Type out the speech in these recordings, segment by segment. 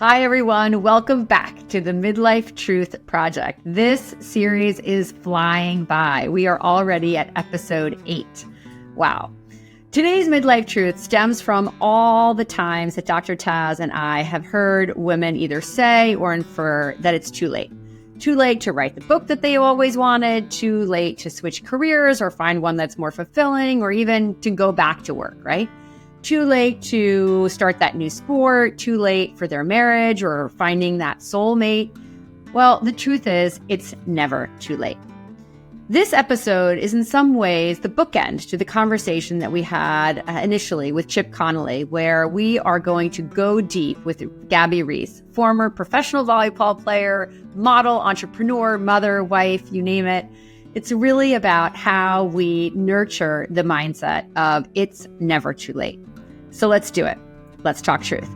Hi, everyone. Welcome back to the Midlife Truth Project. This series is flying by. We are already at episode 8. Wow. Today's Midlife Truth stems from all the times that Dr. Taz and I have heard women either say or infer that it's too late. Too late to write the book that they always wanted, too late to switch careers or find one that's more fulfilling, or even to go back to work, right? Too late to start that new sport, too late for their marriage or finding that soulmate. Well, the truth is, it's never too late. This episode is in some ways the bookend to the conversation that we had initially with Chip Connolly, where we are going to go deep with Gabby Reece, former professional volleyball player, model, entrepreneur, mother, wife, you name it. It's really about how we nurture the mindset of it's never too late. So let's do it. Let's talk truth.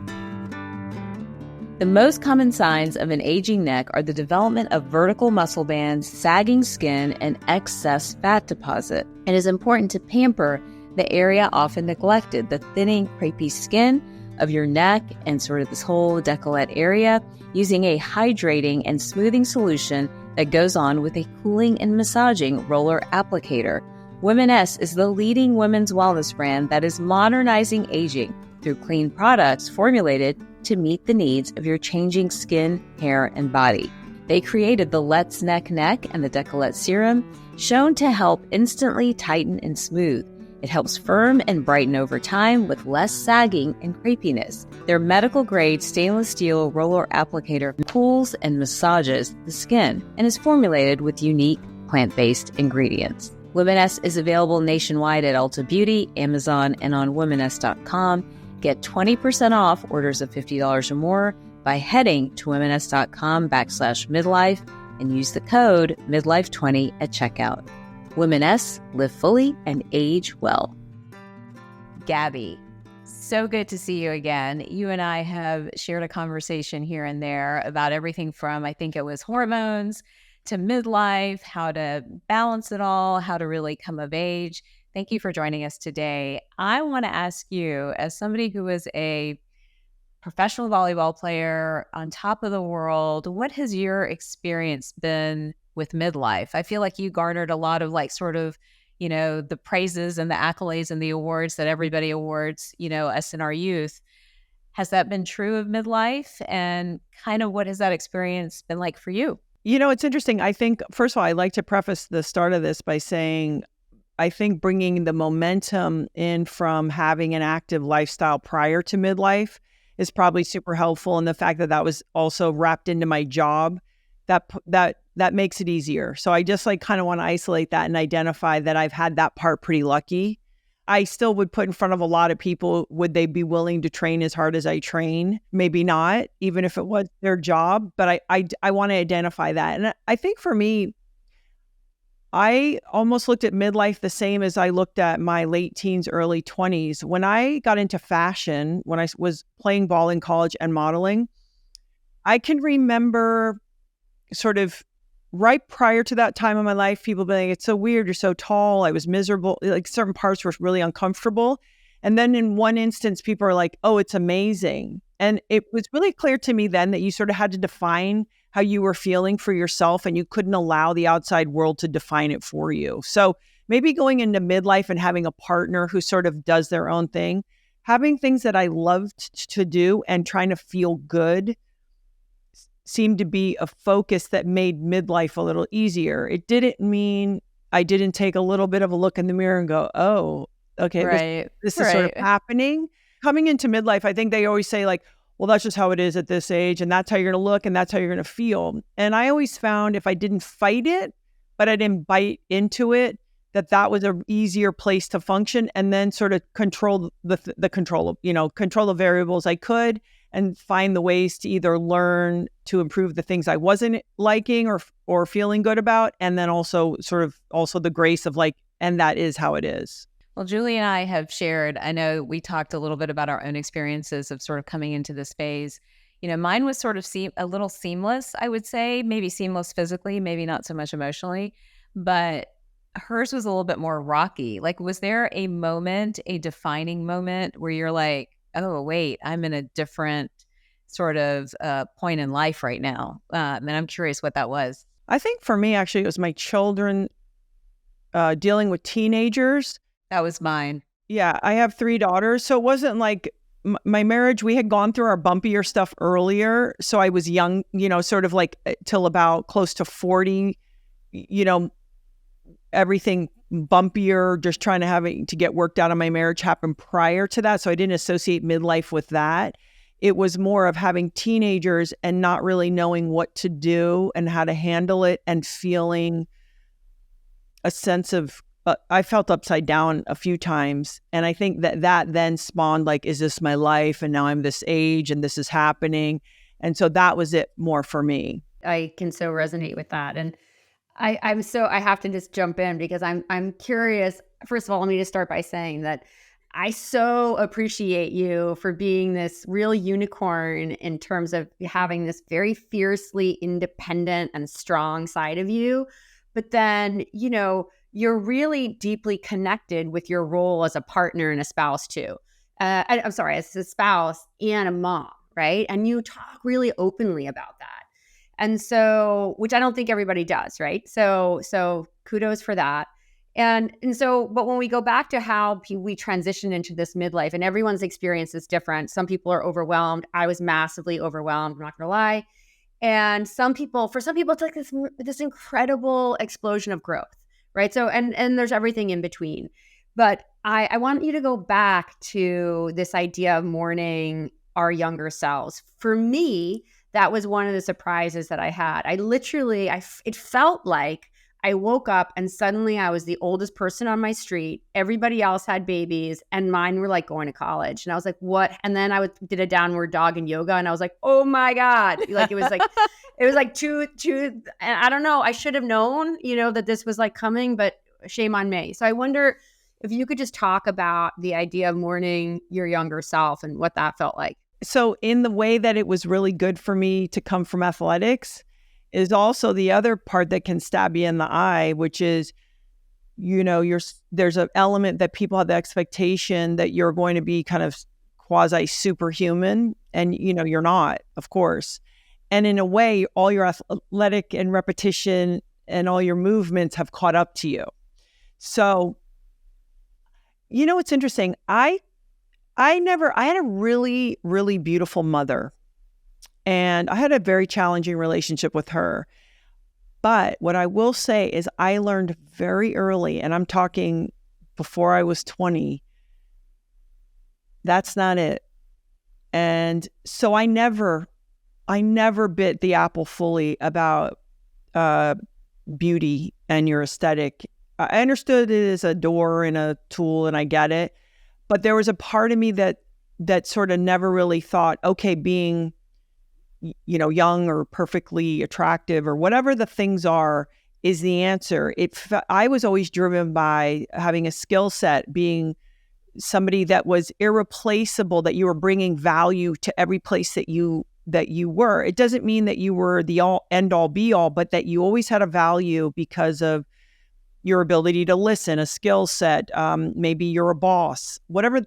The most common signs of an aging neck are the development of vertical muscle bands, sagging skin, and excess fat deposit. It is important to pamper the area often neglected, the thinning, crepey skin of your neck and sort of this whole décolleté area, using a hydrating and smoothing solution that goes on with a cooling and massaging roller applicator. Women-S is the leading women's wellness brand that is modernizing aging through clean products formulated to meet the needs of your changing skin, hair, and body. They created the Let's Neck and the Décolleté Serum, shown to help instantly tighten and smooth. It helps firm and brighten over time with less sagging and crepiness. Their medical-grade stainless steel roller applicator cools and massages the skin and is formulated with unique plant-based ingredients. Women-S is available nationwide at Ulta Beauty, Amazon, and on womenS.com. Get 20% off orders of $50 or more by heading to womenS.com/midlife and use the code midlife20 at checkout. Women-S, live fully and age well. Gabby, so good to see you again. You and I have shared a conversation here and there about everything from, I think it was hormones, to midlife, how to balance it all, how to really come of age. Thank you for joining us today. I want to ask you, as somebody who is a professional volleyball player on top of the world, what has your experience been with midlife? I feel like you garnered a lot of the praises and the accolades and the awards that everybody awards, us in our youth. Has that been true of midlife? And kind of what has that experience been like for you? It's interesting. I think, first of all, I'd like to preface the start of this by saying, I think bringing the momentum in from having an active lifestyle prior to midlife is probably super helpful. And the fact that that was also wrapped into my job, that makes it easier. So I just kind of want to isolate that and identify that I've had that part pretty lucky. I still would put in front of a lot of people, would they be willing to train as hard as I train? Maybe not, even if it was their job. But I want to identify that. And I think for me, I almost looked at midlife the same as I looked at my late teens, early 20s. When I got into fashion, when I was playing ball in college and modeling, I can remember sort of right prior to that time in my life, people being, it's so weird, you're so tall. I was miserable. Certain parts were really uncomfortable. And then in one instance, people are like, oh, it's amazing. And it was really clear to me then that you sort of had to define how you were feeling for yourself, and you couldn't allow the outside world to define it for you. So maybe going into midlife and having a partner who sort of does their own thing, having things that I loved to do and trying to feel good seemed to be a focus that made midlife a little easier. It didn't mean I didn't take a little bit of a look in the mirror and go, oh, okay, right. this is sort of happening. Coming into midlife, I think they always say well, that's just how it is at this age, and that's how you're going to look, and that's how you're going to feel. And I always found if I didn't fight it, but I didn't bite into it, that was an easier place to function, and then sort of control control the variables I could, and find the ways to either learn to improve the things I wasn't liking or feeling good about, and then also the grace of and that is how it is. Well, Julie and I have shared, I know we talked a little bit about our own experiences of sort of coming into this phase. Mine was sort of a little seamless, I would say, maybe seamless physically, maybe not so much emotionally, but hers was a little bit more rocky. Was there a moment, a defining moment where you're like, oh, wait, I'm in a different sort of point in life right now. And I'm curious what that was. I think for me, actually, it was my children dealing with teenagers. That was mine. Yeah, I have 3 daughters. So it wasn't like my marriage, we had gone through our bumpier stuff earlier. So I was young, sort of like till about close to 40, everything bumpier, just trying to get worked out of my marriage happened prior to that. So I didn't associate midlife with that. It was more of having teenagers and not really knowing what to do and how to handle it, and feeling a sense of, I felt upside down a few times. And I think that then spawned like, is this my life? And now I'm this age and this is happening. And so that was it more for me. I can so resonate with that. And I have to just jump in because I'm curious. First of all, let me just start by saying that I so appreciate you for being this real unicorn in terms of having this very fiercely independent and strong side of you. But then, you're really deeply connected with your role as a partner and a spouse too. I'm sorry, as a spouse and a mom, right? And you talk really openly about that. And so, which I don't think everybody does, right? So kudos for that. And so, but when we go back to how we transition into this midlife, and everyone's experience is different. Some people are overwhelmed. I was massively overwhelmed, I'm not gonna lie. And for some people, it's like this incredible explosion of growth, right? So, and there's everything in between. But I want you to go back to this idea of mourning our younger selves. For me, that was one of the surprises that I had. It felt like I woke up and suddenly I was the oldest person on my street. Everybody else had babies and mine were like going to college. And I was like, what? And then I did a downward dog in yoga and I was like, oh my God. Like it was like two, and I don't know. I should have known, that this was like coming, but shame on me. So I wonder if you could just talk about the idea of mourning your younger self and what that felt like. So in the way that it was really good for me to come from athletics is also the other part that can stab you in the eye, which is, there's an element that people have the expectation that you're going to be kind of quasi superhuman, and you're not, of course. And in a way, all your athletic and repetition and all your movements have caught up to you. So, it's interesting. I had a really, really beautiful mother, and I had a very challenging relationship with her. But what I will say is I learned very early, and I'm talking before I was 20, that's not it. And so I never bit the apple fully about beauty and your aesthetic. I understood it as a door and a tool, and I get it. But there was a part of me that sort of never really thought, okay, being, young or perfectly attractive or whatever the things are is the answer. I was always driven by having a skill set, being somebody that was irreplaceable, that you were bringing value to every place that you were. It doesn't mean that you were the end all be all, but that you always had a value because of your ability to listen, a skill set, maybe you're a boss, whatever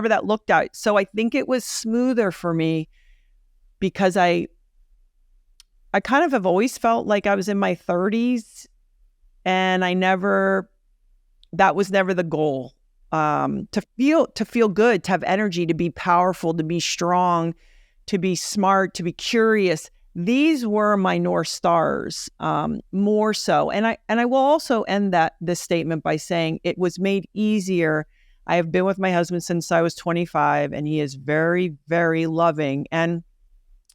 that looked like. So I think it was smoother for me because I kind of have always felt like I was in my 30s, and that was never the goal. To feel good, to have energy, to be powerful, to be strong, to be smart, to be curious. These were my North Stars, more so. And I will also end this statement by saying it was made easier. I have been with my husband since I was 25, and he is very, very loving. And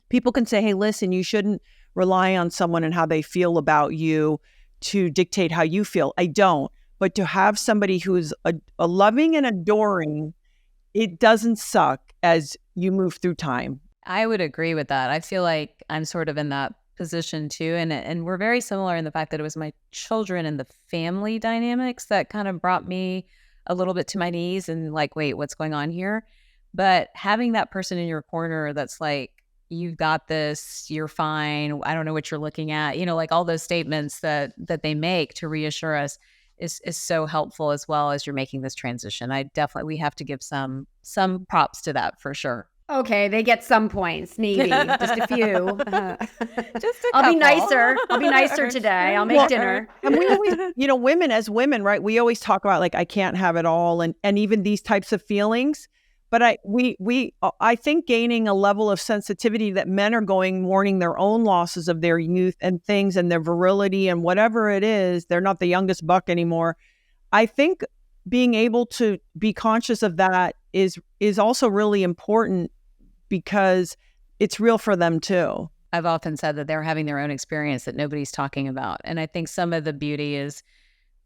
people can say, hey, listen, you shouldn't rely on someone and how they feel about you to dictate how you feel. I don't. But to have somebody who's a loving and adoring, it doesn't suck as you move through time. I would agree with that. I feel like I'm sort of in that position too. And we're very similar in the fact that it was my children and the family dynamics that kind of brought me a little bit to my knees and like, wait, what's going on here? But having that person in your corner that's like, you've got this, you're fine, I don't know what you're looking at, like all those statements that they make to reassure us is so helpful as well as you're making this transition. We have to give some props to that for sure. Okay, they get some points, maybe just a few. Just a I'll be couple. nicer. I'll be nicer today. I'll make dinner. And we always, women as women, right? We always talk about like, I can't have it all, and even these types of feelings. But I think gaining a level of sensitivity that men are mourning their own losses of their youth and things and their virility and whatever it is, they're not the youngest buck anymore. I think being able to be conscious of that is also really important, because it's real for them too. I've often said that they're having their own experience that nobody's talking about. And I think some of the beauty is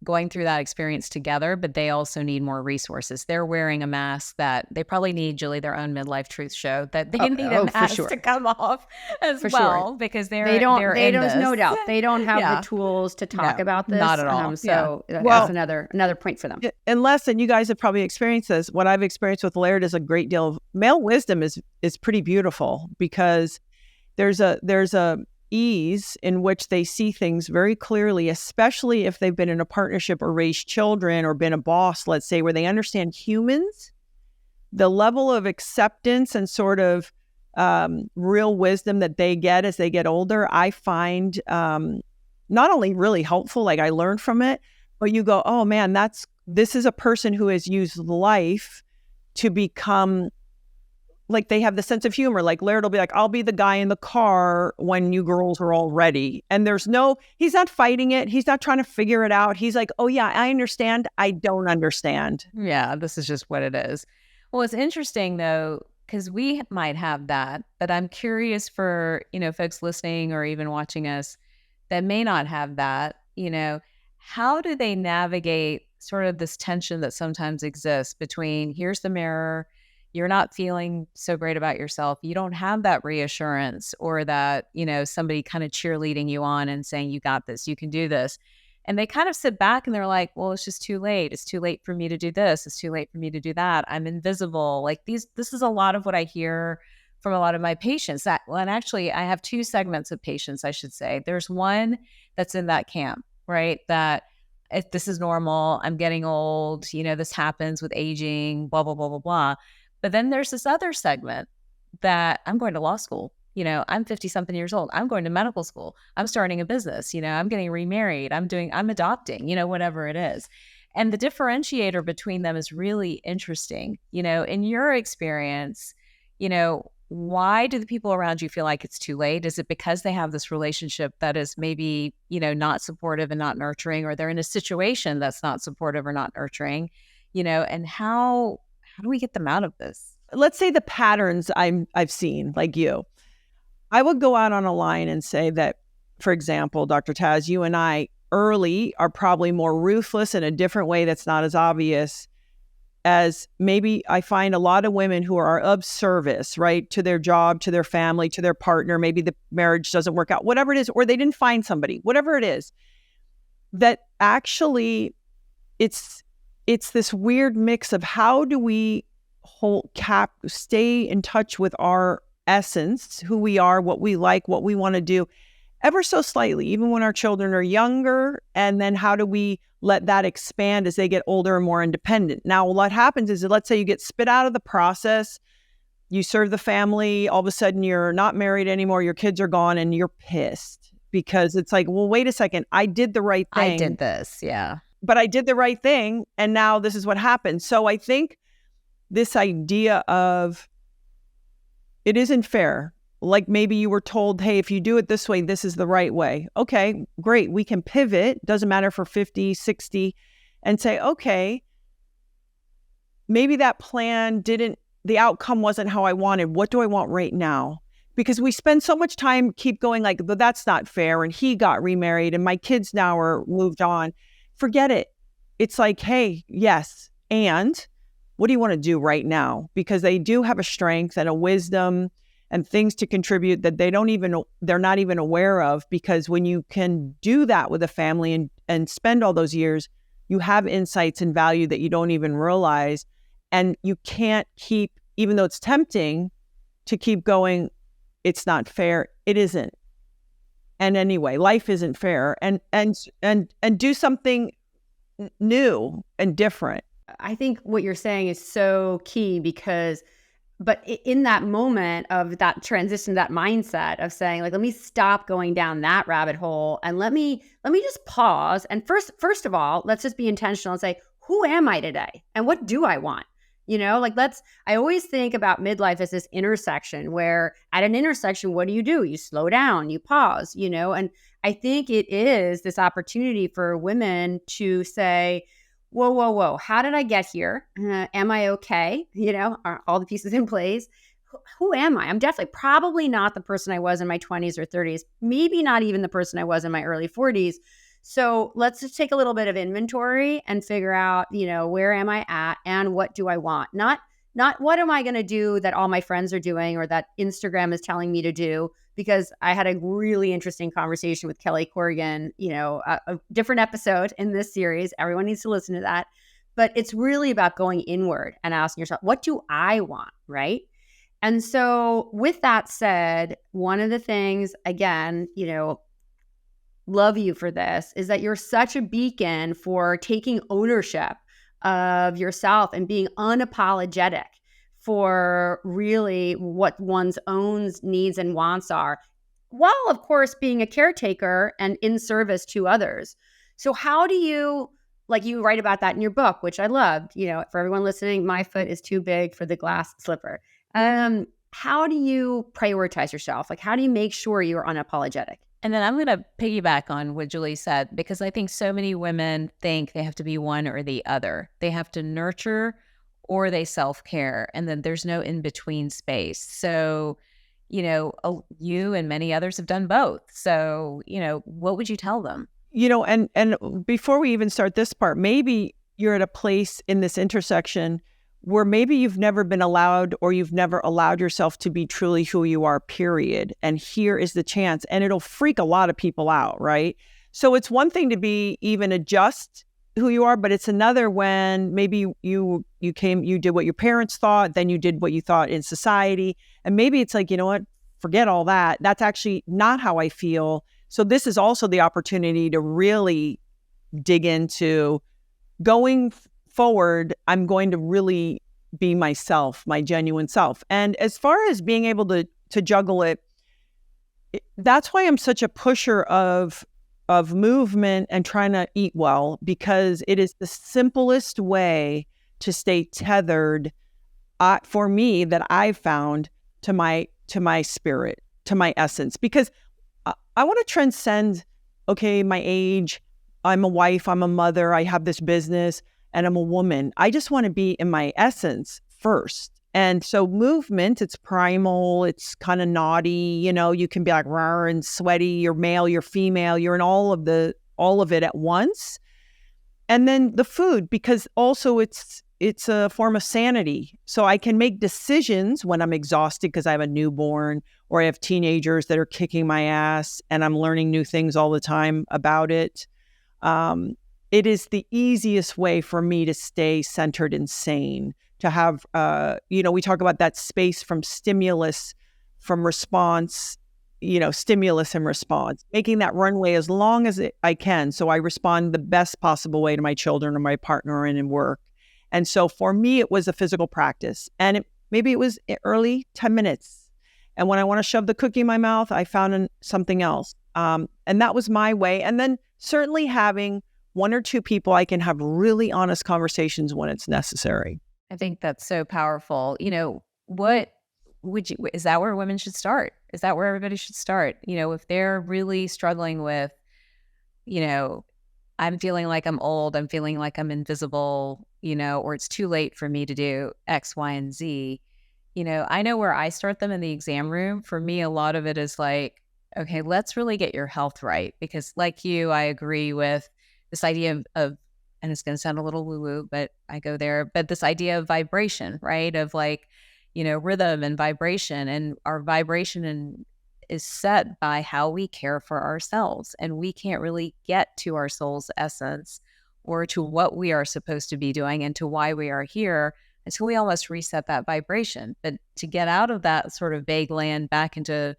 going through that experience together, but they also need more resources. They're wearing a mask that they probably need, Julie, their own midlife truth show, that they need a mask to come off as well, because they don't, there's no doubt. They don't have the tools to talk about this. Not at all. So that's another point for them. Unless, and you guys have probably experienced this, what I've experienced with Laird is a great deal of male wisdom is pretty beautiful, because there's a ease in which they see things very clearly, especially if they've been in a partnership or raised children or been a boss, let's say, where they understand humans. The level of acceptance and sort of real wisdom that they get as they get older, I find not only really helpful, like I learned from it, but you go, oh man, this is a person who has used life to become, like, they have the sense of humor. Like Laird will be like, I'll be the guy in the car when you girls are all ready. And he's not fighting it. He's not trying to figure it out. He's like, oh yeah, I understand. I don't understand. Yeah, this is just what it is. Well, it's interesting though, because we might have that, but I'm curious for, folks listening or even watching us that may not have that, how do they navigate sort of this tension that sometimes exists between, here's the mirror, you're not feeling so great about yourself. You don't have that reassurance or that, somebody kind of cheerleading you on and saying, you got this, you can do this. And they kind of sit back and they're like, well, it's just too late. It's too late for me to do this. It's too late for me to do that. I'm invisible. Like this is a lot of what I hear from a lot of my patients. And actually I have two segments of patients, I should say. There's one that's in that camp, right? That if this is normal, I'm getting old, this happens with aging, blah, blah, blah, blah, blah. But then there's this other segment that I'm going to law school. I'm 50 something years old. I'm going to medical school. I'm starting a business. I'm getting remarried. I'm adopting, whatever it is. And the differentiator between them is really interesting. In your experience, why do the people around you feel like it's too late? Is it because they have this relationship that is maybe, not supportive and not nurturing, or they're in a situation that's not supportive or not nurturing, and how do we get them out of this? Let's say the patterns I've seen, like you. I would go out on a line and say that, for example, Dr. Taz, you and I early are probably more ruthless in a different way that's not as obvious as maybe I find a lot of women who are of service, right, to their job, to their family, to their partner. Maybe the marriage doesn't work out, whatever it is, or they didn't find somebody, whatever it is, that actually it's this weird mix of how do we stay in touch with our essence, who we are, what we like, what we want to do, ever so slightly, even when our children are younger, and then how do we let that expand as they get older and more independent? Now, what happens is that, let's say you get spit out of the process, you serve the family, all of a sudden you're not married anymore, your kids are gone, and you're pissed because it's like, well, wait a second, I did the right thing. I did this, yeah. But I did the right thing, and now this is what happened. So I think this idea of it isn't fair. Like maybe you were told, hey, if you do it this way, this is the right way. Okay, great. We can pivot. Doesn't matter for 50, 60, and say, okay, maybe that plan the outcome wasn't how I wanted. What do I want right now? Because we spend so much time keep going like, but that's not fair. And he got remarried and my kids now are moved on. Forget it. It's like, hey, yes. And what do you want to do right now? Because they do have a strength and a wisdom and things to contribute that they're not even aware of, because when you can do that with a family and spend all those years, you have insights and value that you don't even realize. And you can't keep, even though it's tempting to keep going, it's not fair. It isn't. And anyway, life isn't fair, and do something new and different. I think what you're saying is so key, because But in that moment of that transition, that mindset of saying, like, let me stop going down that rabbit hole and let me just pause. And first of all, let's just be intentional and say, who am I today? And what do I want? I always think about midlife as this intersection where at an intersection, what do? You slow down, you pause, and I think it is this opportunity for women to say, whoa, how did I get here? Am I okay? Are all the pieces in place? Who am I? I'm definitely probably not the person I was in my 20s or 30s, maybe not even the person I was in my early 40s. So let's just take a little bit of inventory and figure out, where am I at and what do I want? Not what am I going to do that all my friends are doing or that Instagram is telling me to do, because I had a really interesting conversation with Kelly Corrigan, a different episode in this series. Everyone needs to listen to that. But it's really about going inward and asking yourself, what do I want, right? And so with that said, one of the things, again, love you for this, is that you're such a beacon for taking ownership of yourself and being unapologetic for really what one's own needs and wants are, while of course being a caretaker and in service to others. So how do you, like you write about that in your book, which I loved, for everyone listening, my foot is too big for the glass slipper. How do you prioritize yourself? Like, how do you make sure you're unapologetic? And then I'm going to piggyback on what Julie said, because I think so many women think they have to be one or the other. They have to nurture or they self-care, and then there's no in-between space. So, you and many others have done both. So, what would you tell them? And before we even start this part, maybe you're at a place in this intersection where maybe you've never been allowed, or you've never allowed yourself to be truly who you are, period. And here is the chance. And it'll freak a lot of people out, right? So it's one thing to be even adjust who you are, but it's another when maybe you did what your parents thought, then you did what you thought in society. And maybe it's like, you know what, forget all that. That's actually not how I feel. So this is also the opportunity to really dig into going forward. I'm going to really be myself, my genuine self. And as far as being able to juggle it, that's why I'm such a pusher of movement and trying to eat well, because it is the simplest way to stay tethered, for me, that I've found to my spirit, to my essence. Because I want to transcend, okay, my age, I'm a wife, I'm a mother, I have this business, and I'm a woman. I just want to be in my essence first. And so movement, it's primal, it's kind of naughty, you can be like raw and sweaty, you're male, you're female, you're in all of it at once. And then the food, because also it's a form of sanity. So I can make decisions when I'm exhausted because I have a newborn, or I have teenagers that are kicking my ass and I'm learning new things all the time about it. It is the easiest way for me to stay centered and sane, to have, we talk about that space from stimulus, from response, stimulus and response, making that runway as long as I can. So I respond the best possible way to my children or my partner and in work. And so for me, it was a physical practice, and maybe it was early 10 minutes. And when I want to shove the cookie in my mouth, I found something else. And that was my way. And then certainly having one or two people I can have really honest conversations when it's necessary. I think that's so powerful. What is that where women should start? Is that where everybody should start? If they're really struggling with, I'm feeling like I'm old, I'm feeling like I'm invisible, or it's too late for me to do X, Y, and Z. I know where I start them in the exam room. For me, a lot of it is like, okay, let's really get your health right. Because like you, I agree with this idea of, and it's going to sound a little woo-woo, but I go there, but this idea of vibration, right? Of like, rhythm and vibration, and our vibration is set by how we care for ourselves. And we can't really get to our soul's essence or to what we are supposed to be doing and to why we are here until we almost reset that vibration. But to get out of that sort of vague land back into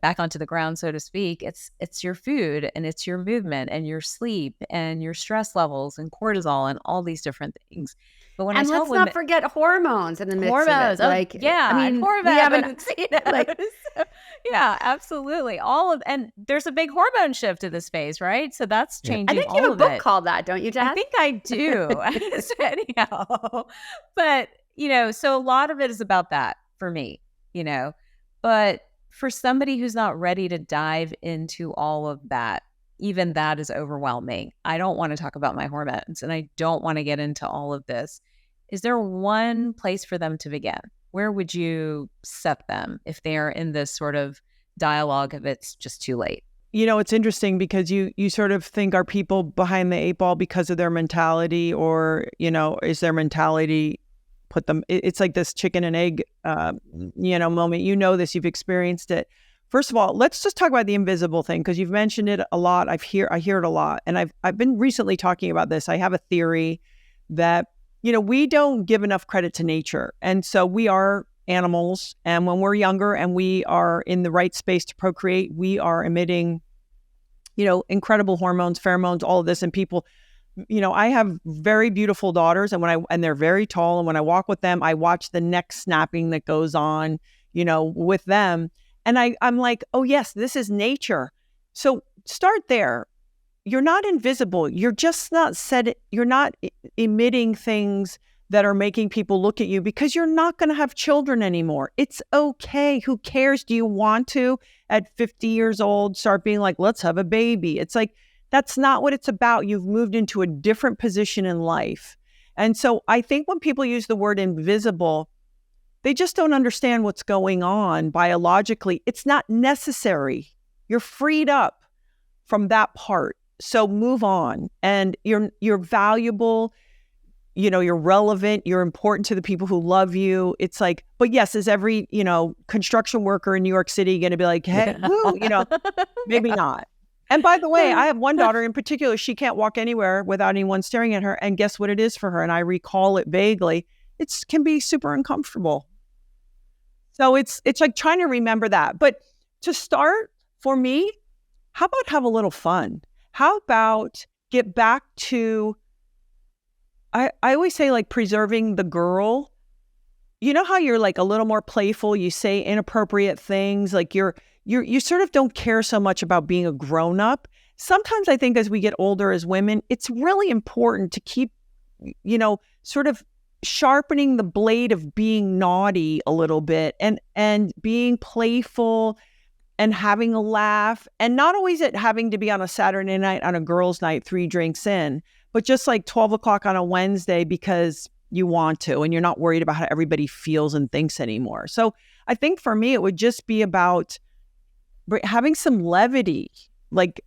back onto the ground, so to speak, it's your food and it's your movement and your sleep and your stress levels and cortisol and all these different things. But when and I tell let's women, not forget hormones in the midst hormones, of it. hormones, we haven't yeah, absolutely. And there's a big hormone shift in this phase, right? So that's changing I think you all have a of book it. called that, don't you, Taz? I think I do. So anyhow, but so a lot of it is about that for me, but for somebody who's not ready to dive into all of that, even that is overwhelming. I don't want to talk about my hormones and I don't want to get into all of this. Is there one place for them to begin? Where would you set them if they're in this sort of dialogue of it's just too late? It's interesting because you sort of think, are people behind the eight ball because of their mentality, or, is their mentality put them, it's like this chicken and egg, moment. This, you've experienced it. First of all, let's just talk about the invisible thing, because you've mentioned it a lot. I hear it a lot. And I've been recently talking about this. I have a theory that, we don't give enough credit to nature. And so we are animals. And when we're younger and we are in the right space to procreate, we are emitting, incredible hormones, pheromones, all of this. And people, I have very beautiful daughters, and they're very tall. And when I walk with them, I watch the neck snapping that goes on, with them. And I'm like, oh yes, this is nature. So start there. You're not invisible. You're just not you're not emitting things that are making people look at you, because you're not going to have children anymore. It's okay. Who cares? Do you want to, at 50 years old, start being like, let's have a baby? It's like, that's not what it's about. You've moved into a different position in life. And so I think when people use the word invisible, they just don't understand what's going on biologically. It's not necessary. You're freed up from that part. So move on. And you're valuable. You're relevant, you're important to the people who love you. It's like, but yes, is every, construction worker in New York City going to be like, hey, woo, maybe not. And by the way, I have one daughter in particular, she can't walk anywhere without anyone staring at her. And guess what it is for her? And I recall it vaguely. It can be super uncomfortable. So it's like trying to remember that. But to start, for me, how about have a little fun? How about get back to, I always say, like, preserving the girl. You know how you're like a little more playful, you say inappropriate things, like you sort of don't care so much about being a grown up. Sometimes I think as we get older as women, it's really important to keep, sort of sharpening the blade of being naughty a little bit, and being playful and having a laugh, and not always it having to be on a Saturday night, on a girls' night, 3 drinks in, but just like 12 o'clock on a Wednesday because you want to, and you're not worried about how everybody feels and thinks anymore. So I think for me, it would just be about having some levity, like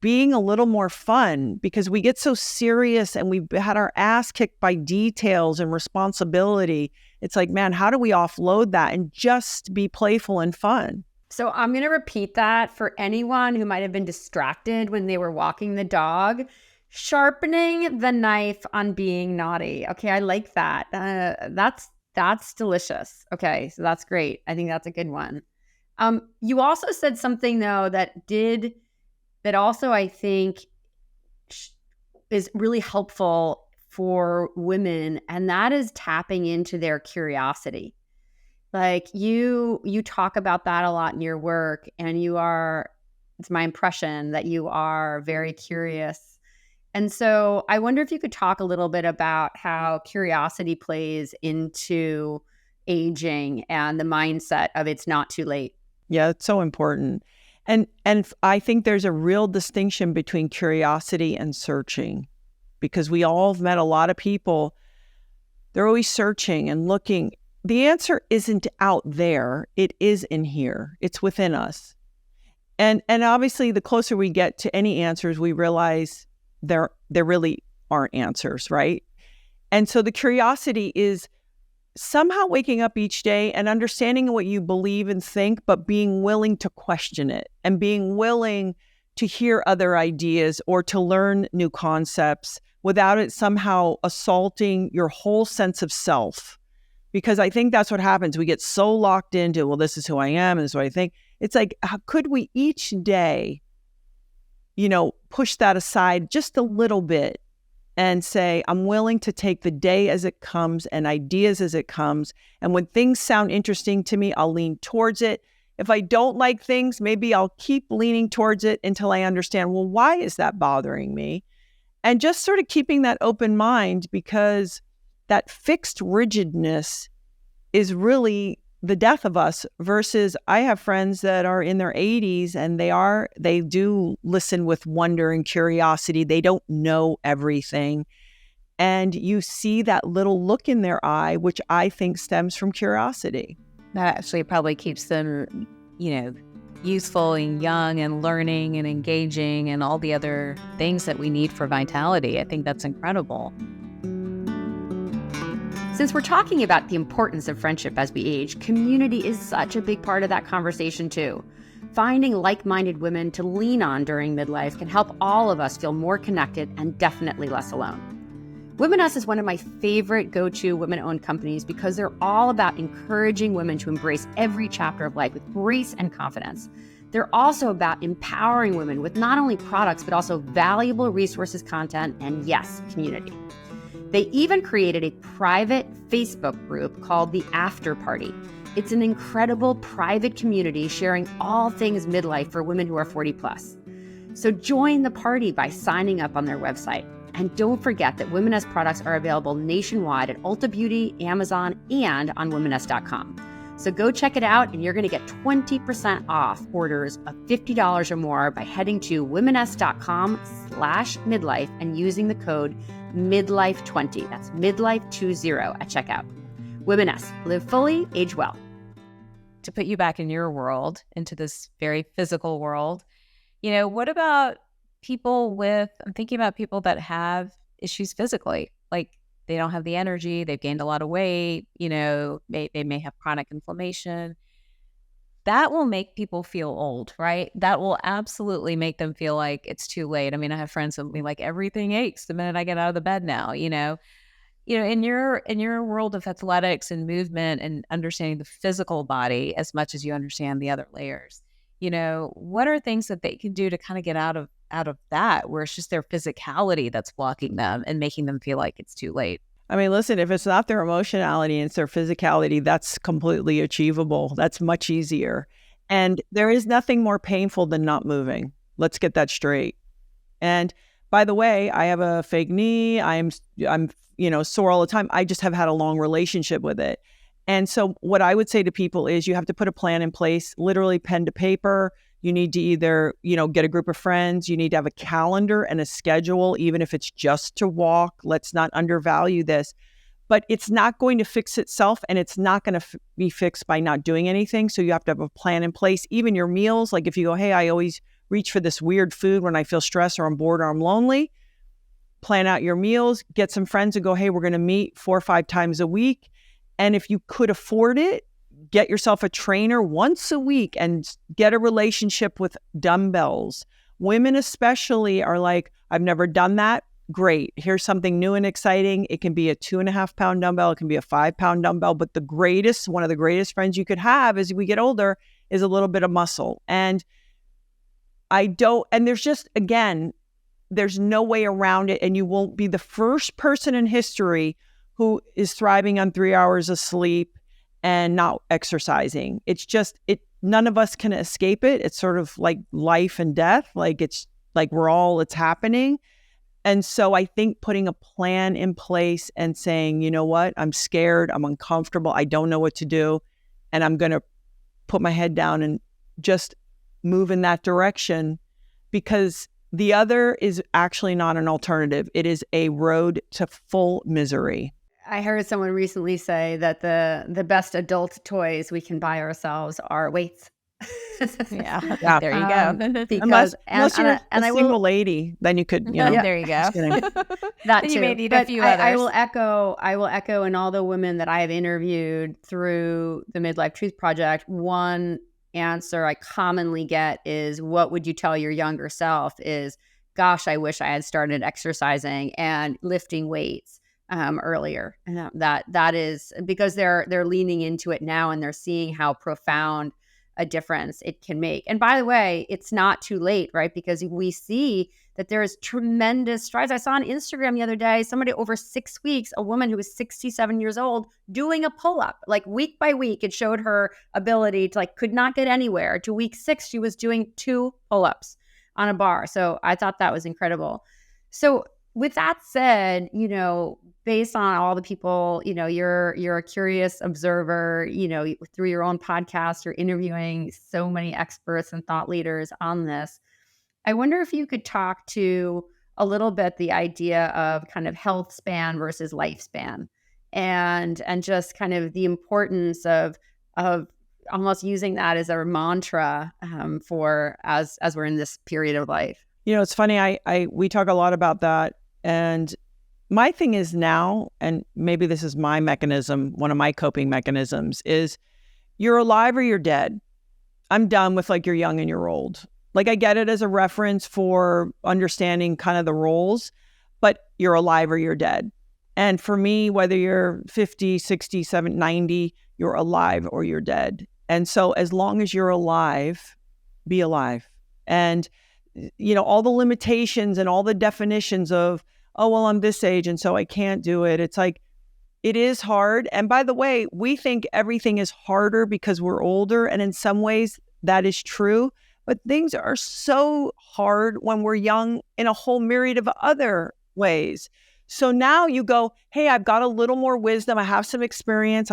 being a little more fun, because we get so serious and we've had our ass kicked by details and responsibility. It's like, man, how do we offload that and just be playful and fun? So I'm going to repeat that for anyone who might have been distracted when they were walking the dog. Sharpening the knife on being naughty. Okay, I like that. That's delicious. Okay, so that's great. I think that's a good one. You also said something though that also I think is really helpful for women, and that is tapping into their curiosity. Like you talk about that a lot in your work, and it's my impression that you are very curious. And so I wonder if you could talk a little bit about how curiosity plays into aging and the mindset of it's not too late. Yeah, it's so important. And I think there's a real distinction between curiosity and searching, because we all have met a lot of people. They're always searching and looking. The answer isn't out there. It is in here. It's within us. And obviously, the closer we get to any answers, we realize there really aren't answers, right? And so the curiosity is somehow waking up each day and understanding what you believe and think, but being willing to question it and being willing to hear other ideas or to learn new concepts without it somehow assaulting your whole sense of self. Because I think that's what happens. We get so locked into, well, this is who I am and this is what I think. It's like, how could we each day, push that aside just a little bit and say, I'm willing to take the day as it comes and ideas as it comes. And when things sound interesting to me, I'll lean towards it. If I don't like things, maybe I'll keep leaning towards it until I understand, well, why is that bothering me? And just sort of keeping that open mind, because that fixed rigidness is really the death of us, versus I have friends that are in their 80s and they do listen with wonder and curiosity. They don't know everything. And you see that little look in their eye, which I think stems from curiosity. That actually probably keeps them, youthful and young and learning and engaging and all the other things that we need for vitality. I think that's incredible. Since we're talking about the importance of friendship as we age, community is such a big part of that conversation too. Finding like-minded women to lean on during midlife can help all of us feel more connected and definitely less alone. Women Us is one of my favorite go-to women-owned companies because they're all about encouraging women to embrace every chapter of life with grace and confidence. They're also about empowering women with not only products, but also valuable resources, content, and yes, community. They even created a private Facebook group called The After Party. It's an incredible private community sharing all things midlife for women who are 40 plus. So join the party by signing up on their website. And don't forget that Women Us products are available nationwide at Ulta Beauty, Amazon, and on womenus.com. So go check it out, and you're going to get 20% off orders of $50 or more by heading to womenus.com/midlife and using the code midlife20. That's midlife20 at checkout. Women Us, live fully, age well. To put you back in your world, into this very physical world, what about I'm thinking about people that have issues physically, like they don't have the energy, they've gained a lot of weight, they may have chronic inflammation. That will make people feel old, right? That will absolutely make them feel like it's too late. I mean, I have friends that will be like, everything aches the minute I get out of the bed now, in your world of athletics and movement and understanding the physical body as much as you understand the other layers. What are things that they can do to kind of get out of that, where it's just their physicality that's blocking them and making them feel like it's too late? I mean, listen, if it's not their emotionality and it's their physicality, that's completely achievable. That's much easier. And there is nothing more painful than not moving. Let's get that straight. And by the way, I have a fake knee. I'm sore all the time. I just have had a long relationship with it. And so what I would say to people is you have to put a plan in place, literally pen to paper. You need to either, get a group of friends. You need to have a calendar and a schedule, even if it's just to walk. Let's not undervalue this. But it's not going to fix itself, and it's not going to be fixed by not doing anything. So you have to have a plan in place. Even your meals, like if you go, hey, I always reach for this weird food when I feel stressed or I'm bored or I'm lonely, plan out your meals, get some friends and go, hey, we're going to meet 4 or 5 times a week. And if you could afford it, get yourself a trainer once a week and get a relationship with dumbbells. Women especially are like, I've never done that. Great. Here's something new and exciting. It can be a 2.5 pound dumbbell. It can be a 5 pound dumbbell. But one of the greatest friends you could have as we get older is a little bit of muscle. And there's just, again, there's no way around it. And you won't be the first person in history who is thriving on 3 hours of sleep and not exercising. It's just, none of us can escape it. It's sort of like life and death. Like it's happening. And so I think putting a plan in place and saying, you know what, I'm scared, I'm uncomfortable, I don't know what to do, and I'm going to put my head down and just move in that direction, because the other is actually not an alternative. It is a road to full misery. I heard someone recently say that the best adult toys we can buy ourselves are weights. Yeah, there you go. Because unless you're a single lady, then you could, there you go. That too. You may need but a few I others. I will echo, and all the women that I have interviewed through the Midlife Truth Project, one answer I commonly get is, what would you tell your younger self? Is, gosh, I wish I had started exercising and lifting weights earlier. And that is because they're leaning into it now, and they're seeing how profound a difference it can make. And by the way, it's not too late, right? Because we see that there is tremendous strides. I saw on Instagram the other day, somebody over 6 weeks, a woman who was 67 years old, doing a pull-up, like week by week. It showed her ability to could not get anywhere. To week 6, she was doing 2 pull-ups on a bar. So I thought that was incredible. So with that said, based on all the people, you're a curious observer, through your own podcast, you're interviewing so many experts and thought leaders on this. I wonder if you could talk to a little bit the idea of kind of health span versus lifespan, and just kind of the importance of almost using that as a mantra for as we're in this period of life. It's funny. We talk a lot about that, and my thing is now, and maybe this is my mechanism, one of my coping mechanisms, is you're alive or you're dead. I'm done with you're young and you're old. I get it as a reference for understanding kind of the roles, but you're alive or you're dead. And for me, whether you're 50, 60, 70, 90, you're alive or you're dead. And so as long as you're alive, be alive. And, all the limitations and all the definitions of, oh, well, I'm this age and so I can't do it. It's it is hard. And by the way, we think everything is harder because we're older. And in some ways that is true. But things are so hard when we're young in a whole myriad of other ways. So now you go, hey, I've got a little more wisdom. I have some experience.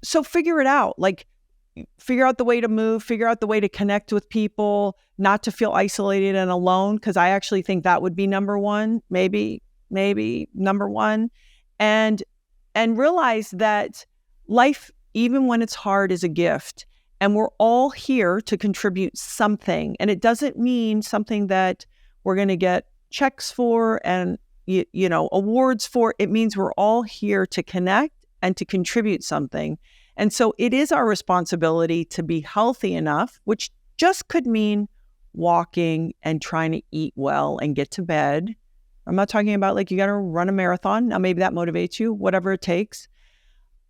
So figure it out. Figure out the way to move, figure out the way to connect with people, not to feel isolated and alone. Cause I actually think that would be number one, maybe number one. And realize that life, even when it's hard, is a gift. And we're all here to contribute something. And it doesn't mean something that we're going to get checks for and, awards for. It means we're all here to connect and to contribute something. And so it is our responsibility to be healthy enough, which just could mean walking and trying to eat well and get to bed. I'm not talking about you got to run a marathon. Now, maybe that motivates you, whatever it takes.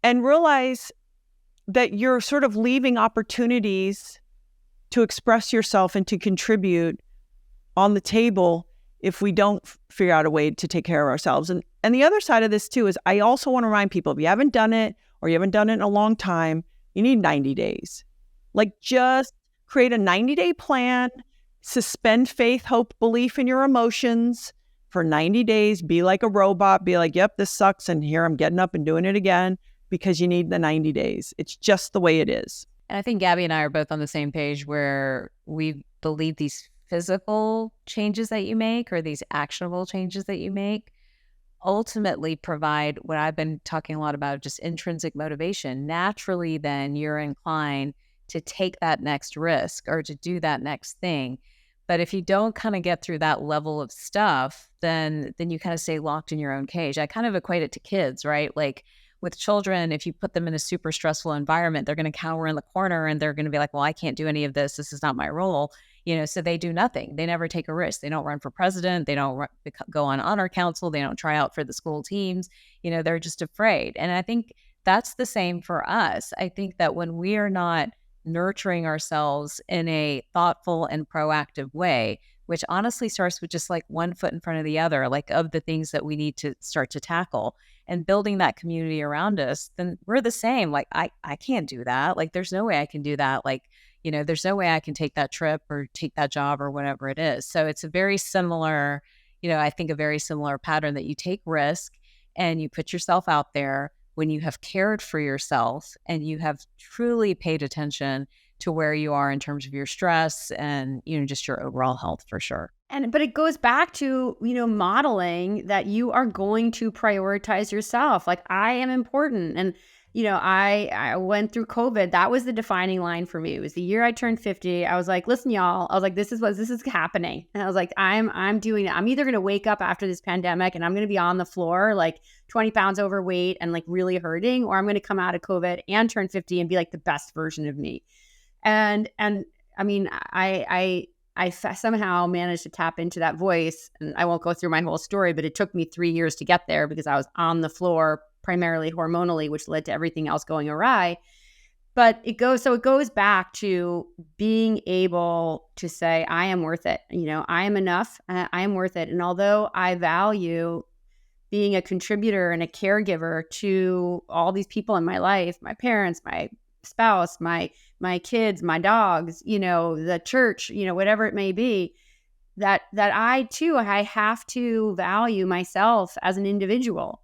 And realize that you're sort of leaving opportunities to express yourself and to contribute on the table if we don't figure out a way to take care of ourselves. And the other side of this too is I also want to remind people, if you haven't done it or you haven't done it in a long time, you need 90 days. Just create a 90-day plan, suspend faith, hope, belief in your emotions for 90 days, be like a robot, be like, yep, this sucks. And here I'm getting up and doing it again. Because you need the 90 days. It's just the way it is. And I think Gabby and I are both on the same page where we believe these physical changes that you make or these actionable changes that you make ultimately provide what I've been talking a lot about, just intrinsic motivation. Naturally, then you're inclined to take that next risk or to do that next thing. But if you don't kind of get through that level of stuff, then you kind of stay locked in your own cage. I kind of equate it to kids, right? With children, if you put them in a super stressful environment, they're going to cower in the corner and they're going to be like, well, I can't do any of this. This is not my role. So they do nothing. They never take a risk. They don't run for president. They don't go on honor council. They don't try out for the school teams. They're just afraid. And I think that's the same for us. I think that when we are not nurturing ourselves in a thoughtful and proactive way, which honestly starts with just one foot in front of the other, of the things that we need to start to tackle and building that community around us, then we're the same. I can't do that. There's no way I can do that. There's no way I can take that trip or take that job or whatever it is. So it's a very similar, I think a very similar pattern that you take risk and you put yourself out there when you have cared for yourself and you have truly paid attention to where you are in terms of your stress and, just your overall health for sure. But it goes back to, modeling that you are going to prioritize yourself. I am important. And, I went through COVID. That was the defining line for me. It was the year I turned 50. I was like, listen, y'all, I was like, this is happening. And I was like, I'm doing it. I'm either going to wake up after this pandemic and I'm going to be on the floor, 20 pounds overweight and really hurting, or I'm going to come out of COVID and turn 50 and be the best version of me. And I mean, I somehow managed to tap into that voice, and I won't go through my whole story, but it took me 3 years to get there because I was on the floor, primarily hormonally, which led to everything else going awry. But it goes back to being able to say, I am worth it. I am enough. I am worth it. And although I value being a contributor and a caregiver to all these people in my life, my parents, my spouse, my kids, my dogs, the church, whatever it may be, that I too, I have to value myself as an individual.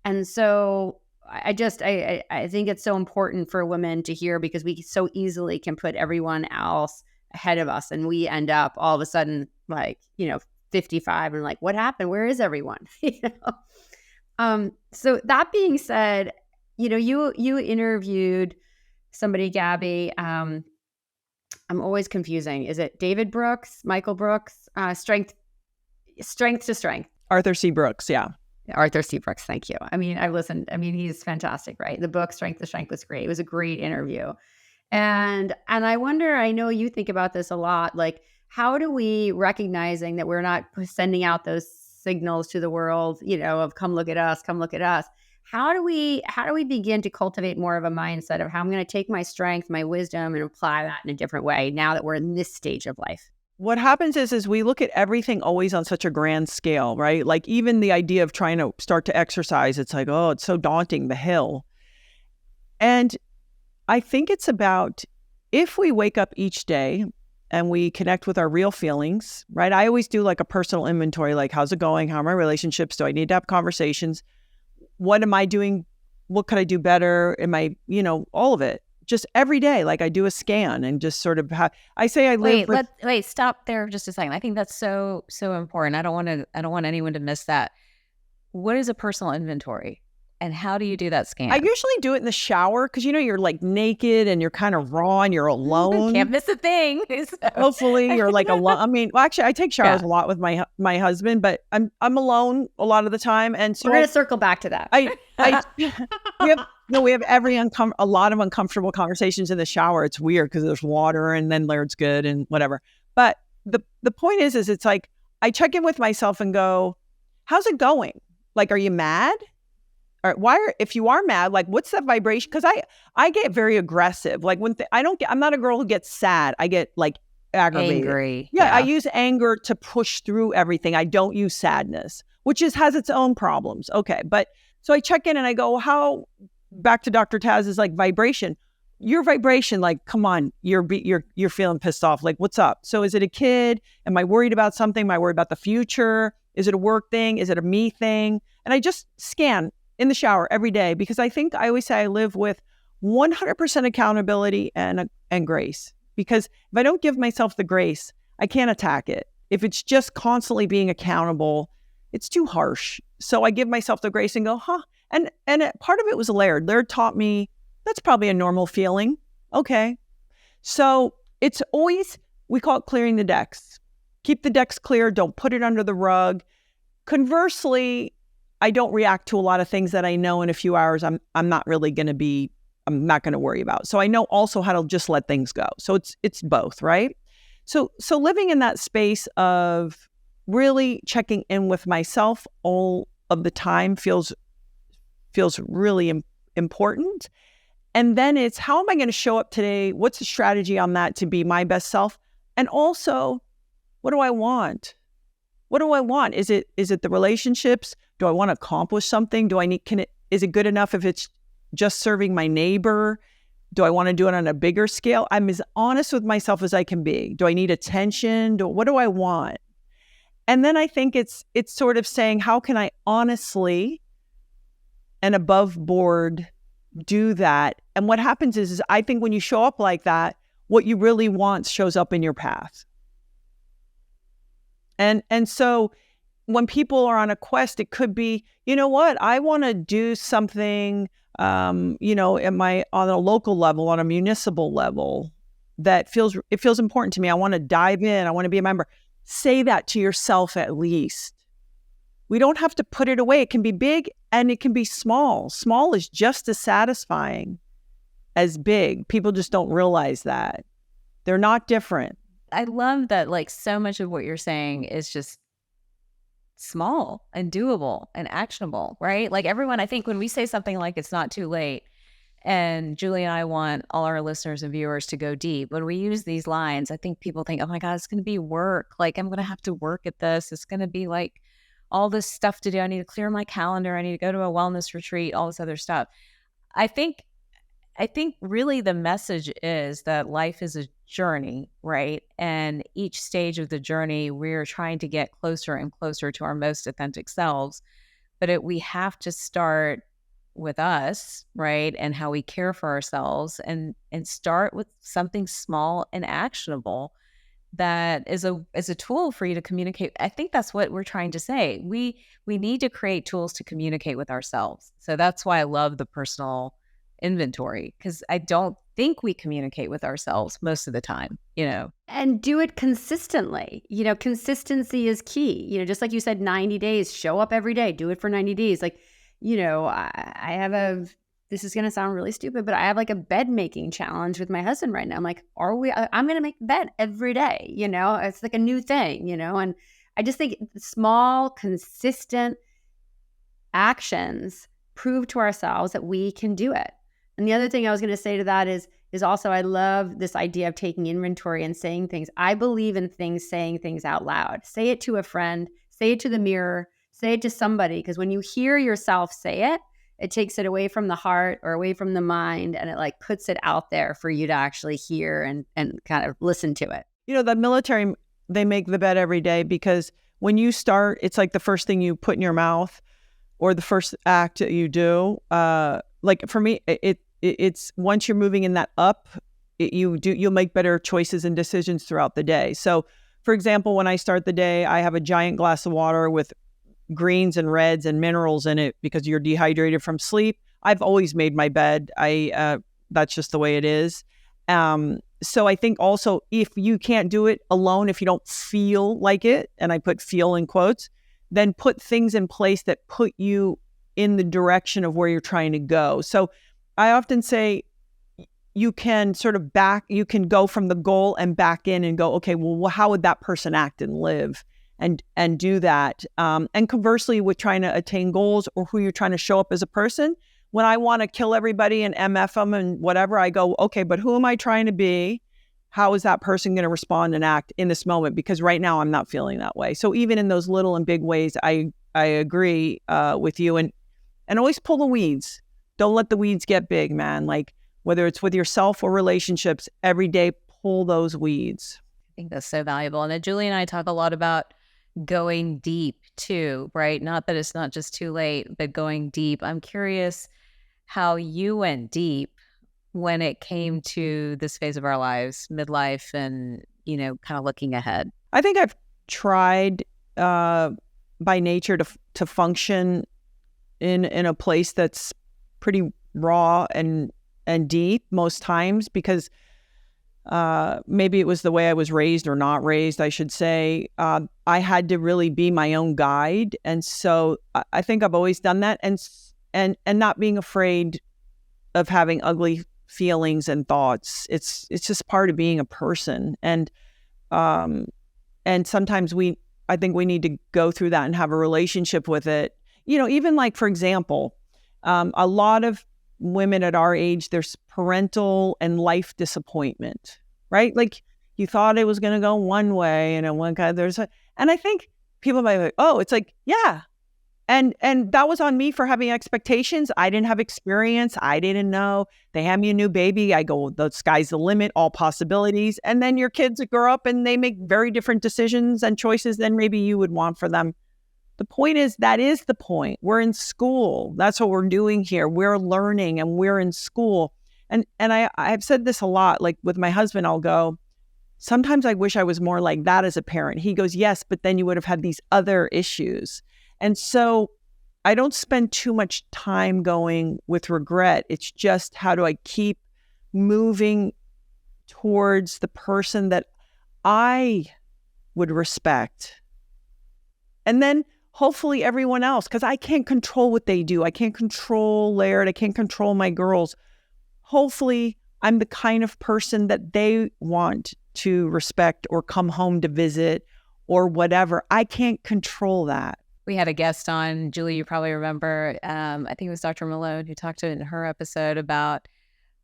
And so I think it's so important for women to hear, because we so easily can put everyone else ahead of us, and we end up all of a sudden 55 and like, what happened? Where is everyone? So that being said, you interviewed somebody, Gabby. I'm always confusing. Is it David Brooks, Michael Brooks? Strength to Strength. Arthur C. Brooks, yeah. Arthur C. Brooks, thank you. I've listened. He's fantastic, right? The book Strength to Strength was great. It was a great interview. And I wonder, I know you think about this a lot, like, how do we, recognizing that we're not sending out those signals to the world, of come look at us, how do we begin to cultivate more of a mindset of how I'm going to take my strength, my wisdom, and apply that in a different way now that we're in this stage of life? What happens is we look at everything always on such a grand scale, right? Like even the idea of trying to start to exercise, it's like, oh, it's so daunting, the hill. And I think it's about, if we wake up each day and we connect with our real feelings, right? I always do like a personal inventory, like, how's it going? How are my relationships? Do I need to have conversations? What am I doing? What could I do better? Am I, all of it. Just every day, like I do a scan and just sort of Wait, stop there just a second. I think that's so important. I don't want anyone to miss that. What is a personal inventory, and how do you do that scan? I usually do it in the shower because you're like naked and you're kind of raw and you're alone. Can't miss a thing. So. Hopefully you're like alone. Actually, I take showers a lot with my husband, but I'm alone a lot of the time, and so we're gonna circle back to that. We have a lot of uncomfortable conversations in the shower. It's weird because there's water and then it's good and whatever. But the point is it's like I check in with myself and go, how's it going? Like, are you mad? Or if you are mad, like, what's that vibration? Because I get very aggressive. Like I'm not a girl who gets sad. I get like aggravated. Angry. Yeah, I use anger to push through everything. I don't use sadness, which has its own problems. Okay, but so I check in and I go, back to Dr. Taz's like vibration. Your vibration, like, come on, you're feeling pissed off. Like, what's up? So is it a kid? Am I worried about something? Am I worried about the future? Is it a work thing? Is it a me thing? And I just scan in the shower every day, because I always say I live with 100% accountability and grace. Because if I don't give myself the grace, I can't attack it. If it's just constantly being accountable, it's too harsh. So I give myself the grace and go, And part of it was Laird. Laird taught me that's probably a normal feeling. Okay. So it's always, we call it clearing the decks. Keep the decks clear. Don't put it under the rug. Conversely, I don't react to a lot of things that I know in a few hours I'm not going to worry about. So I know also how to just let things go. So it's both, right? So living in that space of really checking in with myself all of the time feels really important. And then it's, how am I going to show up today? What's the strategy on that to be my best self? And also, what do I want? What do I want? Is it the relationships? Do I want to accomplish something? Is it good enough if it's just serving my neighbor? Do I want to do it on a bigger scale? I'm as honest with myself as I can be. Do I need attention? What do I want? And then I think it's sort of saying, how can I honestly and above board do that? And what happens is I think when you show up like that, what you really want shows up in your path. And so when people are on a quest, it could be, you know what, I want to do something, on a local level, on a municipal level, that feels important to me. I want to dive in. I want to be a member. Say that to yourself at least. We don't have to put it away. It can be big and it can be small. Small is just as satisfying as big. People just don't realize that. They're not different. I love that, like, so much of what you're saying is just small and doable and actionable, right? Like, everyone, I think when we say something like it's not too late, And Julie and I want all our listeners and viewers to go deep. When we use these lines, I think people think, oh my God, it's going to be work. Like, I'm going to have to work at this. It's going to be like all this stuff to do. I need to clear my calendar. I need to go to a wellness retreat, all this other stuff. I think really the message is that life is a journey, right? And each stage of the journey, we're trying to get closer and closer to our most authentic selves. But we have to start with us, right? And how we care for ourselves, and start with something small and actionable that is a tool for you to communicate. I think that's what we're trying to say. We need to create tools to communicate with ourselves. So that's why I love the personal inventory, because I don't think we communicate with ourselves most of the time, And do it consistently. Consistency is key. Just like you said, 90 days, show up every day, do it for 90 days. Like, I have this is going to sound really stupid, but I have like a bed making challenge with my husband right now. I'm like, I'm going to make bed every day. It's like a new thing, and I just think small, consistent actions prove to ourselves that we can do it. And the other thing I was going to say to that is also, I love this idea of taking inventory and saying things. I believe in saying things out loud. Say it to a friend, say it to the mirror, say it to somebody, because when you hear yourself say it, it takes it away from the heart or away from the mind, and it like puts it out there for you to actually hear and kind of listen to it. The military, they make the bed every day because when you start, it's like the first thing you put in your mouth or the first act that you do. Like for me, it's once you're moving in that up, you'll make better choices and decisions throughout the day. So for example, when I start the day, I have a giant glass of water with greens and reds and minerals in it because you're dehydrated from sleep. I've always made my bed. That's just the way it is. So I think also, if you can't do it alone, if you don't feel like it, and I put feel in quotes, then put things in place that put you in the direction of where you're trying to go. So I often say you can you can go from the goal and back in and go, okay, well, how would that person act and live? And do that. And conversely, with trying to attain goals or who you're trying to show up as a person, when I want to kill everybody and MF them and whatever, I go, okay, but who am I trying to be? How is that person going to respond and act in this moment? Because right now I'm not feeling that way. So even in those little and big ways, I agree with you. And always pull the weeds. Don't let the weeds get big, man. Like whether it's with yourself or relationships, every day, pull those weeds. I think that's so valuable. And then Julie and I talk a lot about going deep too, right? Not that it's not just too late, but going deep. I'm curious how you went deep when it came to this phase of our lives, midlife, and, kind of looking ahead. I think I've tried by nature to function in a place that's pretty raw and deep most times, because maybe it was the way I was raised or not raised, I should say. I had to really be my own guide. And so I think I've always done that, and not being afraid of having ugly feelings and thoughts. It's just part of being a person. And sometimes I think we need to go through that and have a relationship with it. Even like, for example, a lot of women at our age, there's parental and life disappointment, right? Like you thought it was going to go one way and and I think people might be like, oh, it's like, yeah. And that was on me for having expectations. I didn't have experience. I didn't know. They had me a new baby. I go, the sky's the limit, all possibilities. And then your kids grow up and they make very different decisions and choices than maybe you would want for them. The point is, that is the point. We're in school. That's what we're doing here. We're learning and we're in school. And I've said this a lot, like with my husband, I'll go, sometimes I wish I was more like that as a parent. He goes, yes, but then you would have had these other issues. And so I don't spend too much time going with regret. It's just, how do I keep moving towards the person that I would respect? And then hopefully everyone else, because I can't control what they do. I can't control Laird. I can't control my girls. Hopefully I'm the kind of person that they want to respect or come home to visit or whatever. I can't control that. We had a guest on, Julie, you probably remember, I think it was Dr. Malone, who talked in her episode about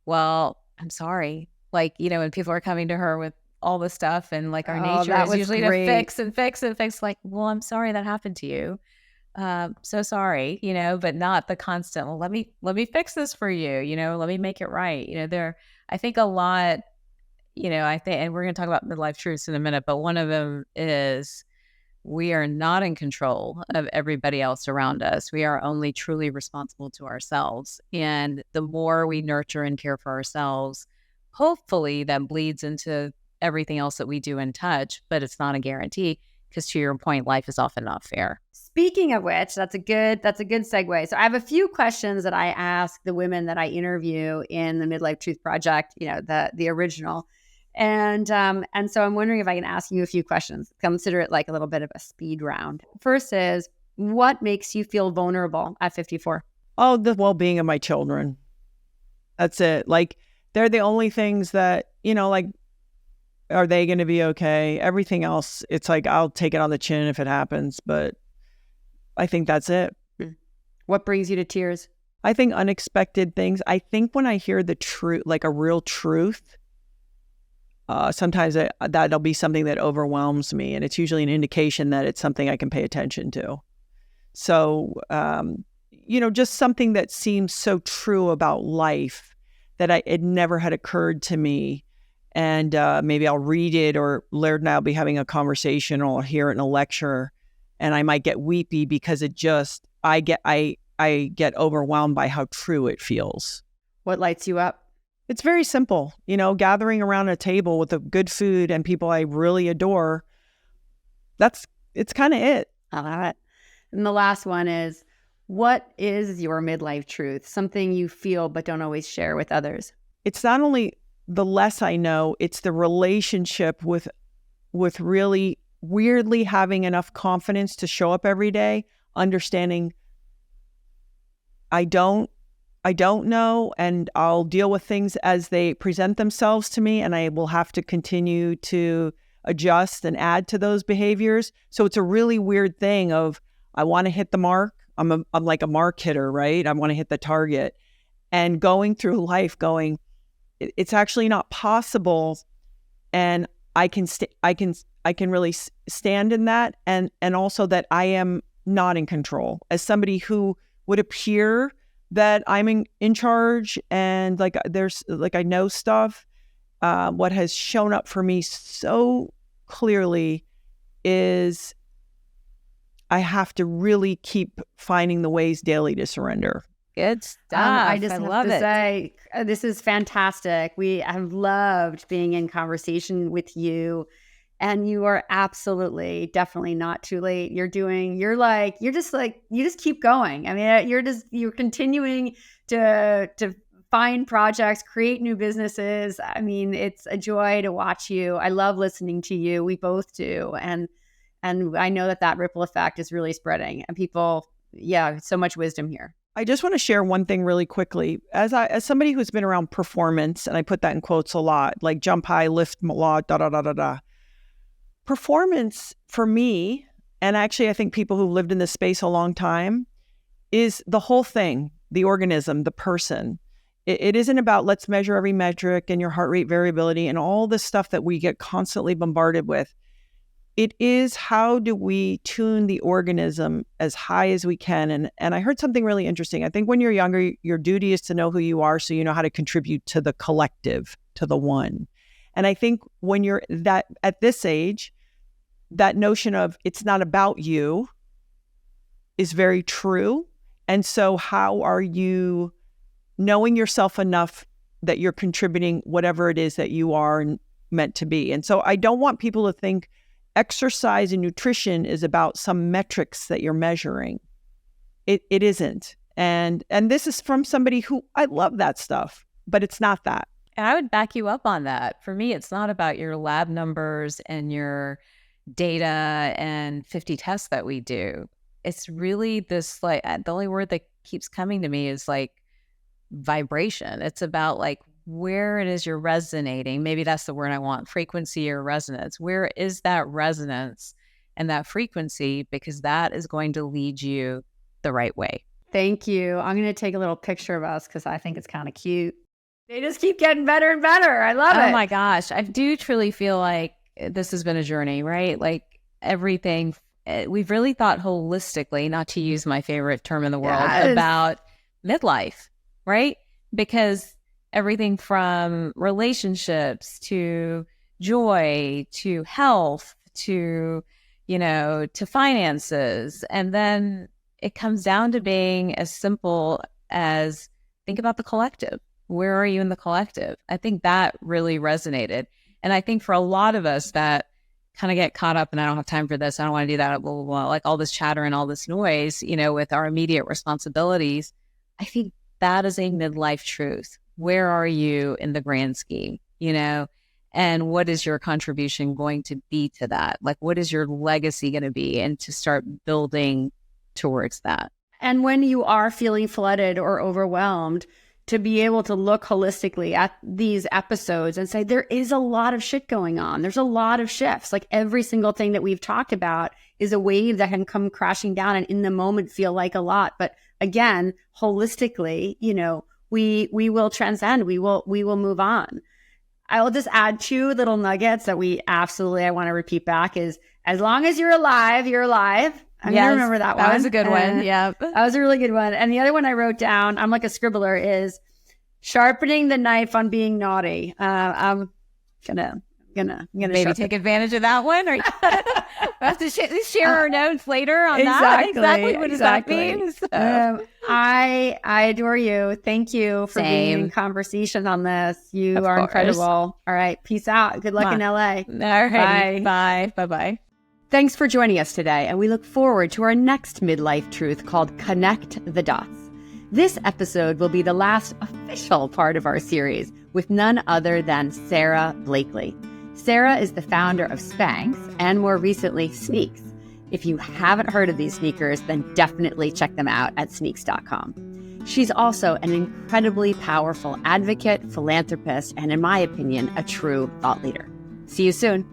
well, I'm sorry. Like, when people are coming to her with all this stuff and like our nature that is was usually great. to fix and fix and fix. Like, well, I'm sorry that happened to you. So sorry, but not the constant, well, let me fix this for you, let me make it right. I think a lot, I think, and we're going to talk about midlife truths in a minute, but one of them is we are not in control of everybody else around us. We are only truly responsible to ourselves. And the more we nurture and care for ourselves, hopefully that bleeds into everything else that we do and touch, but it's not a guarantee because, to your point, life is often not fair. Speaking of which, that's a good segue. So I have a few questions that I ask the women that I interview in the Midlife Truth Project, the original. And so I'm wondering if I can ask you a few questions. Consider it like a little bit of a speed round. First is, what makes you feel vulnerable at 54? Oh, the well-being of my children. That's it. Like, they're the only things that, like, are they going to be okay? Everything else, it's like, I'll take it on the chin if it happens, but I think that's it. What brings you to tears? I think unexpected things. I think when I hear the truth, like a real truth, sometimes that'll be something that overwhelms me. And it's usually an indication that it's something I can pay attention to. So, just something that seems so true about life that it never had occurred to me. And maybe I'll read it, or Laird and I'll be having a conversation, or I'll hear it in a lecture, and I might get weepy because I get overwhelmed by how true it feels. What lights you up? It's very simple, gathering around a table with a good food and people I really adore. It's kind of it. I love it. And the last one is, what is your midlife truth? Something you feel but don't always share with others. It's not only the less I know, it's the relationship with really weirdly having enough confidence to show up every day, understanding I don't know, and I'll deal with things as they present themselves to me, and I will have to continue to adjust and add to those behaviors. So it's a really weird thing of, I want to hit the mark. I'm like a mark hitter, right? I want to hit the target, and going through life going, it's actually not possible, and I can really stand in that, and also that I am not in control as somebody who would appear that I'm in charge, and like I know stuff. What has shown up for me so clearly is I have to really keep finding the ways daily to surrender. Good stuff. I just have to say, this is fantastic. We have loved being in conversation with you, and you are absolutely, definitely not too late. You just keep going. I mean, you're continuing to find projects, create new businesses. I mean, it's a joy to watch you. I love listening to you. We both do. And I know that ripple effect is really spreading, and people, so much wisdom here. I just want to share one thing really quickly. As somebody who's been around performance, and I put that in quotes a lot, like jump high, lift a lot, performance for me, and actually I think people who've lived in this space a long time, is the whole thing, the organism, the person. It isn't about let's measure every metric and your heart rate variability and all the stuff that we get constantly bombarded with. It is, how do we tune the organism as high as we can? And I heard something really interesting. I think when you're younger, your duty is to know who you are so you know how to contribute to the collective, to the one. And I think when you're at this age, that notion of it's not about you is very true. And so how are you knowing yourself enough that you're contributing whatever it is that you are meant to be? And so I don't want people to think exercise and nutrition is about some metrics that you're measuring. It isn't. And this is from somebody who, I love that stuff, but it's not that. And I would back you up on that. For me, it's not about your lab numbers and your data and 50 tests that we do. It's really this, like, the only word that keeps coming to me is like vibration. It's about like where it is you're resonating. Maybe that's the word I want, frequency or resonance. Where is that resonance and that frequency? Because that is going to lead you the right way. Thank you. I'm going to take a little picture of us because I think it's kind of cute. They just keep getting better and better. I love it. Oh my gosh. I do truly feel like this has been a journey, right? Like everything, we've really thought holistically, not to use my favorite term in the world, about midlife, right? Because everything from relationships to joy to health to, to finances. And then it comes down to being as simple as think about the collective. Where are you in the collective? I think that really resonated. And I think for a lot of us that kind of get caught up and I don't have time for this, I don't want to do that, blah, blah, blah, like all this chatter and all this noise, with our immediate responsibilities, I think that is a midlife truth. Where are you in the grand scheme, and what is your contribution going to be to that? Like, what is your legacy going to be? And to start building towards that. And when you are feeling flooded or overwhelmed, to be able to look holistically at these episodes and say, there is a lot of shit going on. There's a lot of shifts. Like every single thing that we've talked about is a wave that can come crashing down and in the moment feel like a lot. But again, holistically, we will transcend. We will move on. I will just add 2 little nuggets that I want to repeat back is, as long as you're alive, you're alive. I'm going to remember that one. That was a good one. Yeah. That was a really good one. And the other one I wrote down, I'm like a scribbler, is sharpening the knife on being naughty. I'm gonna maybe take advantage of that one, or we'll have to share our notes later on that. Exactly. What does that mean? So. I adore you. Thank you for being in conversation on this. You are incredible. All right. Peace out. Good luck in LA. All right. Bye. Bye-bye. Thanks for joining us today, and we look forward to our next midlife truth called Connect the Dots. This episode will be the last official part of our series with none other than Sarah Blakely. Sarah is the founder of Spanx and more recently Sneaks. If you haven't heard of these sneakers, then definitely check them out at sneaks.com. She's also an incredibly powerful advocate, philanthropist, and in my opinion, a true thought leader. See you soon.